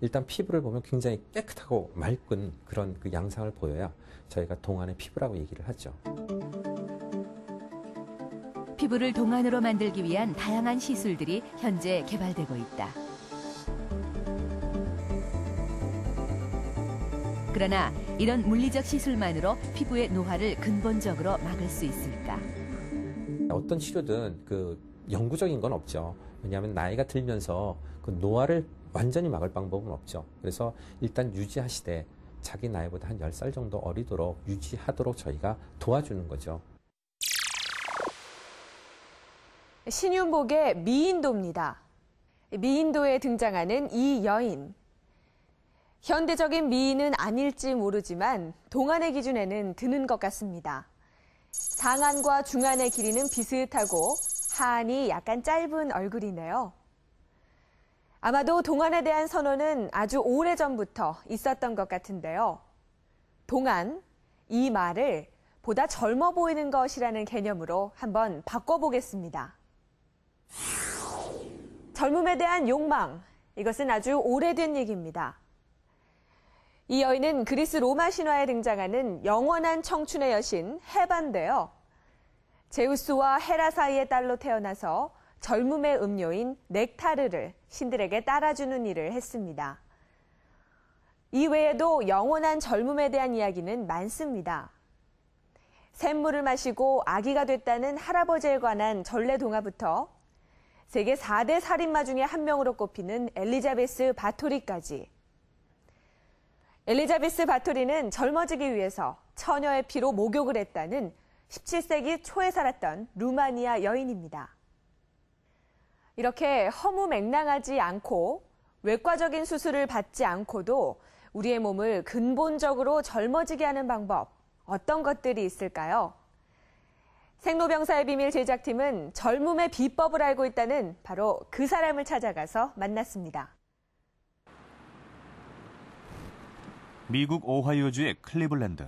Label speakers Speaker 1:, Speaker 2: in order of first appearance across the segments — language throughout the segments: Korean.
Speaker 1: 일단 피부를 보면 굉장히 깨끗하고 맑은 그런 그 양상을 보여야 저희가 동안의 피부라고 얘기를 하죠.
Speaker 2: 피부를 동안으로 만들기 위한 다양한 시술들이 현재 개발되고 있다. 그러나 이런 물리적 시술만으로 피부의 노화를 근본적으로 막을 수 있을까?
Speaker 1: 어떤 치료든 그 영구적인 건 없죠. 왜냐하면 나이가 들면서 그 노화를 완전히 막을 방법은 없죠. 그래서 일단 유지하시되 자기 나이보다 한 10살 정도 어리도록 유지하도록 저희가 도와주는 거죠.
Speaker 3: 신윤복의 미인도입니다. 미인도에 등장하는 이 여인. 현대적인 미인은 아닐지 모르지만 동안의 기준에는 드는 것 같습니다. 상안과 중안의 길이는 비슷하고 하안이 약간 짧은 얼굴이네요. 아마도 동안에 대한 선호는 아주 오래전부터 있었던 것 같은데요. 동안, 이 말을 보다 젊어 보이는 것이라는 개념으로 한번 바꿔보겠습니다. 젊음에 대한 욕망, 이것은 아주 오래된 얘기입니다. 이 여인은 그리스 로마 신화에 등장하는 영원한 청춘의 여신 헤바인데요. 제우스와 헤라 사이의 딸로 태어나서 젊음의 음료인 넥타르를 신들에게 따라주는 일을 했습니다. 이 외에도 영원한 젊음에 대한 이야기는 많습니다. 샘물을 마시고 아기가 됐다는 할아버지에 관한 전래 동화부터 세계 4대 살인마 중에 한 명으로 꼽히는 엘리자베스 바토리까지. 엘리자베스 바토리는 젊어지기 위해서 처녀의 피로 목욕을 했다는 17세기 초에 살았던 루마니아 여인입니다. 이렇게 허무맹랑하지 않고 외과적인 수술을 받지 않고도 우리의 몸을 근본적으로 젊어지게 하는 방법, 어떤 것들이 있을까요? 생로병사의 비밀 제작팀은 젊음의 비법을 알고 있다는 바로 그 사람을 찾아가서 만났습니다.
Speaker 4: 미국 오하이오주의 클리블랜드.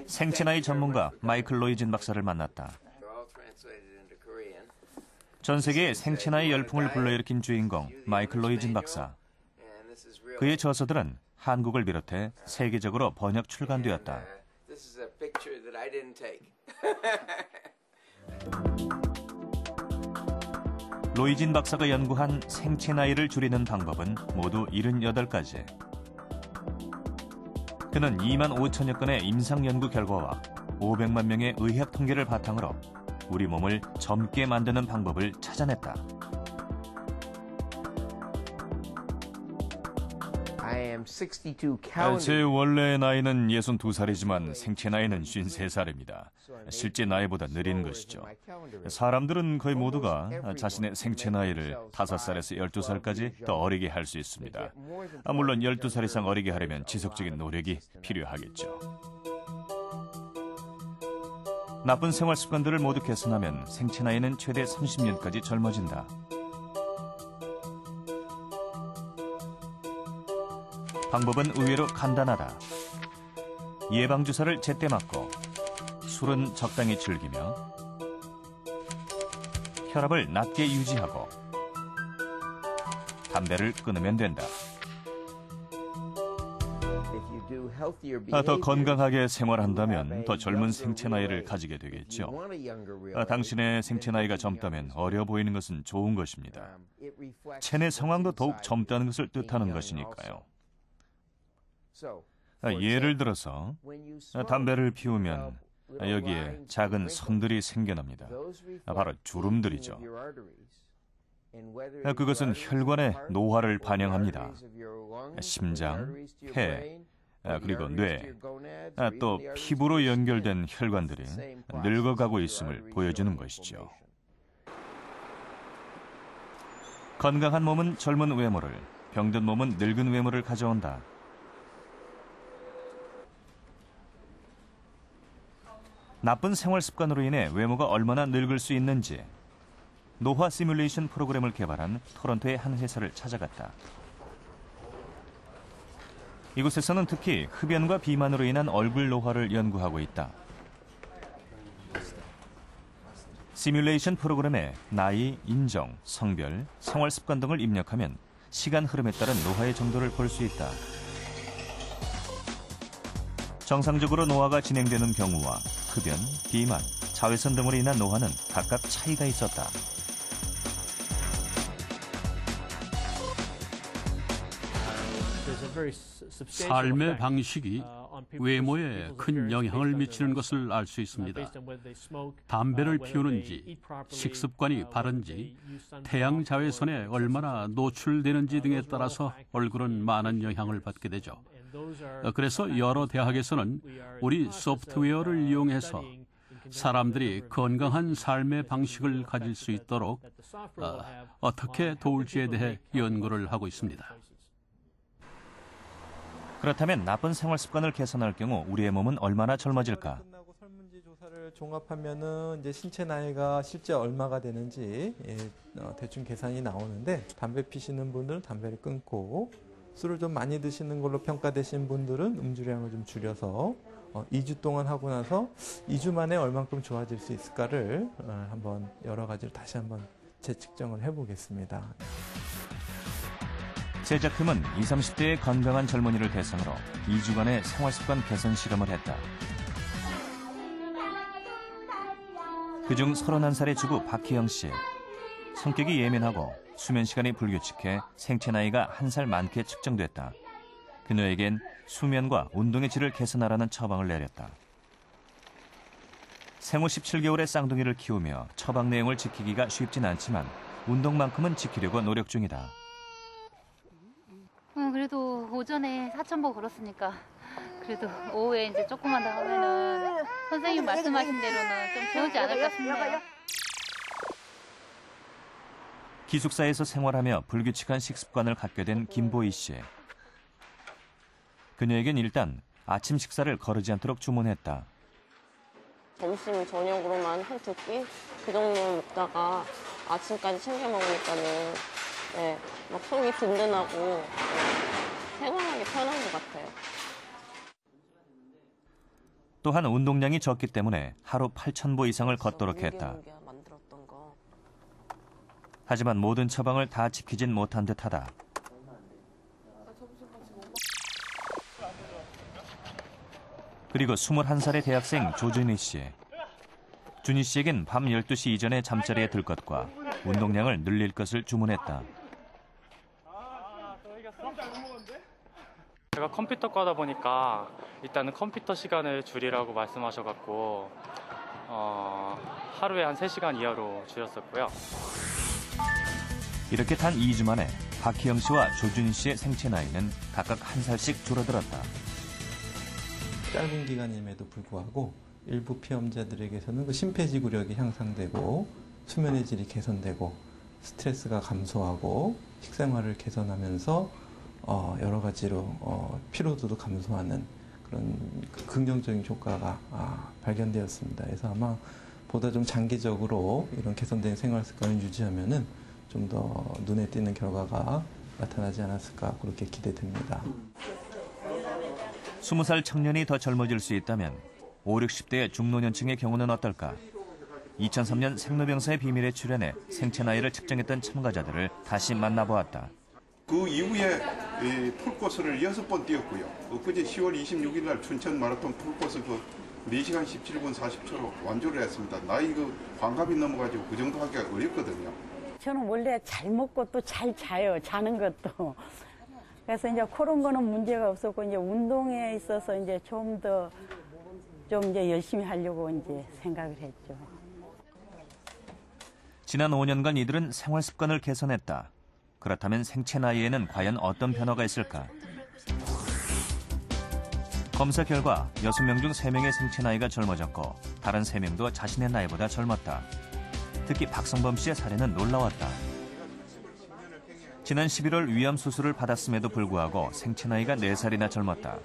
Speaker 4: 생체 나이 전문가 마이클 로이진 박사를 만났다. 전 세계에 생체 나이 열풍을 불러일으킨 주인공 마이클 로이진 박사. 그의 저서들은 한국을 비롯해 세계적으로 번역 출간되었다. 로이진 박사가 연구한 생체 나이를 줄이는 방법은 모두 78가지. 그는 2만 5천여 건의 임상 연구 결과와 500만 명의 의학 통계를 바탕으로 우리 몸을 젊게 만드는 방법을 찾아냈다.
Speaker 5: 제 원래 나이는 62살이지만 생체 나이는 53살입니다. 실제 나이보다 느린 것이죠. 사람들은 거의 모두가 자신의 생체 나이를 5살에서 12살까지 더 어리게 할 수 있습니다. 물론 12살 이상 어리게 하려면 지속적인 노력이 필요하겠죠.
Speaker 4: 나쁜 생활 습관들을 모두 개선하면 생체 나이는 최대 30년까지 젊어진다. 방법은 의외로 간단하다. 예방주사를 제때 맞고 술은 적당히 즐기며 혈압을 낮게 유지하고 담배를 끊으면 된다.
Speaker 5: 더 건강하게 생활한다면 더 젊은 생체 나이를 가지게 되겠죠. 당신의 생체 나이가 젊다면 어려 보이는 것은 좋은 것입니다. 체내 상황도 더욱 젊다는 것을 뜻하는 것이니까요. 예를 들어서 담배를 피우면 여기에 작은 선들이 생겨납니다. 바로 주름들이죠. 그것은 혈관의 노화를 반영합니다. 심장, 폐, 그리고 뇌, 또 피부로 연결된 혈관들이 늙어가고 있음을 보여주는 것이죠. 건강한 몸은 젊은 외모를, 병든 몸은 늙은 외모를 가져온다. 나쁜 생활 습관으로 인해 외모가 얼마나 늙을 수 있는지 노화 시뮬레이션 프로그램을 개발한 토론토의 한 회사를 찾아갔다. 이곳에서는 특히 흡연과 비만으로 인한 얼굴 노화를 연구하고 있다.
Speaker 4: 시뮬레이션 프로그램에 나이, 인종, 성별, 생활 습관 등을 입력하면 시간 흐름에 따른 노화의 정도를 볼 수 있다. 정상적으로 노화가 진행되는 경우와 흡연, 비만, 자외선 등으로 인한 노화는 각각 차이가 있었다.
Speaker 6: 삶의 방식이 외모에 큰 영향을 미치는 것을 알 수 있습니다. 담배를 피우는지, 식습관이 바른지, 태양 자외선에 얼마나 노출되는지 등에 따라서 얼굴은 많은 영향을 받게 되죠. 그래서 여러 대학에서는 우리 소프트웨어를 이용해서 사람들이 건강한 삶의 방식을 가질 수 있도록 어떻게 도울지에 대해 연구를 하고 있습니다.
Speaker 4: 그렇다면 나쁜 생활 습관을 개선할 경우 우리의 몸은 얼마나 젊어질까?
Speaker 7: 끝나고 설문지 조사를 종합하면은 이제 신체 나이가 실제 얼마가 되는지 대충 계산이 나오는데, 담배 피시는 분들은 담배를 끊고 술을 좀 많이 드시는 걸로 평가되신 분들은 음주량을 좀 줄여서 2주 동안 하고 나서 2주 만에 얼만큼 좋아질 수 있을까를 한번 여러 가지로 다시 한번 재측정을 해보겠습니다.
Speaker 4: 제작팀은 20, 30대의 건강한 젊은이를 대상으로 2주간의 생활습관 개선 실험을 했다. 그중 31살의 주부 박희영 씨. 성격이 예민하고 수면 시간이 불규칙해 생체 나이가 1살 많게 측정됐다. 그녀에겐 수면과 운동의 질을 개선하라는 처방을 내렸다. 생후 17개월의 쌍둥이를 키우며 처방 내용을 지키기가 쉽진 않지만 운동만큼은 지키려고 노력 중이다.
Speaker 8: 그래도 오전에 4,000보 걸었으니까 그래도 오후에 이제 조금만 더 하면은 선생님 말씀하신 대로는 좀 배우지 않을까 싶네요.
Speaker 4: 기숙사에서 생활하며 불규칙한 식습관을 갖게 된 김보희 씨. 그녀에겐 일단 아침 식사를 거르지 않도록 주문했다.
Speaker 9: 점심, 저녁으로만 한 2끼? 그 정도 먹다가 아침까지 챙겨 먹으니까는 막 속이 든든하고 생활하기 편한 것 같아요.
Speaker 4: 또한 운동량이 적기 때문에 하루 8,000보 이상을 걷도록 했다. 하지만 모든 처방을 다 지키진 못한 듯하다. 그리고 21살의 대학생 조준희 씨. 준희 씨에겐 밤 12시 이전에 잠자리에 들 것과 운동량을 늘릴 것을 주문했다.
Speaker 10: 제가 컴퓨터과다 보니까 일단은 컴퓨터 시간을 줄이라고 말씀하셔갖고 하루에 한 3시간 이하로 줄였었고요.
Speaker 4: 이렇게 단 2주 만에 박희영 씨와 조준희 씨의 생체 나이는 각각 1살씩 줄어들었다.
Speaker 7: 짧은 기간임에도 불구하고 일부 피험자들에게서는 그 심폐지구력이 향상되고 수면의 질이 개선되고 스트레스가 감소하고 식생활을 개선하면서 여러 가지로 피로도도 감소하는 그런 긍정적인 효과가 발견되었습니다. 그래서 아마 보다 좀 장기적으로 이런 개선된 생활 습관을 유지하면은 좀 더 눈에 띄는 결과가 나타나지 않았을까 그렇게 기대됩니다.
Speaker 4: 20살 청년이 더 젊어질 수 있다면 5, 60대의 중노년층의 경우는 어떨까? 2003년 생로병사의 비밀에 출연해 생체 나이를 측정했던 참가자들을 다시 만나보았다.
Speaker 11: 그 이후에 풀코스를 6번 뛰었고요. 엊그제 10월 26일 날 춘천 마라톤 풀코스 4시간 17분 40초로 완주를 했습니다. 나이 환갑이 넘어가지고 그 정도 하기가 어렵거든요.
Speaker 12: 저는 원래 잘 먹고 또 잘 자요. 자는 것도. 그래서 이제 그런 거는 문제가 없었고 이제 운동에 있어서 이제 좀 이제 열심히 하려고 이제 생각을 했죠.
Speaker 4: 지난 5년간 이들은 생활 습관을 개선했다. 그렇다면 생체 나이에는 과연 어떤 변화가 있을까? 검사 결과 6명 중 3명의 생체 나이가 젊어졌고 다른 3명도 자신의 나이보다 젊었다. 특히 박성범 씨의 사례는 놀라웠다. 지난 11월 위암 수술을 받았음에도 불구하고 생체 나이가 4살이나 젊었다.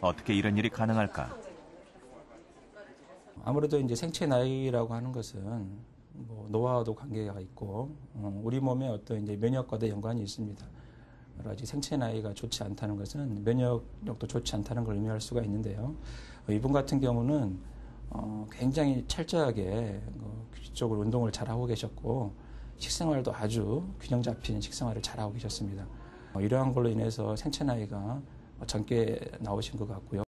Speaker 4: 어떻게 이런 일이 가능할까?
Speaker 13: 아무래도 이제 생체 나이라고 하는 것은 노화와도 관계가 있고 우리 몸의 어떤 이제 면역과도 연관이 있습니다. 여러 가지 생체 나이가 좋지 않다는 것은 면역력도 좋지 않다는 걸 의미할 수가 있는데요. 이분 같은 경우는 굉장히 철저하게 규칙적으로 운동을 잘하고 계셨고 식생활도 아주 균형 잡힌 식생활을 잘하고 계셨습니다. 이러한 걸로 인해서 생체 나이가 젊게 나오신 것 같고요.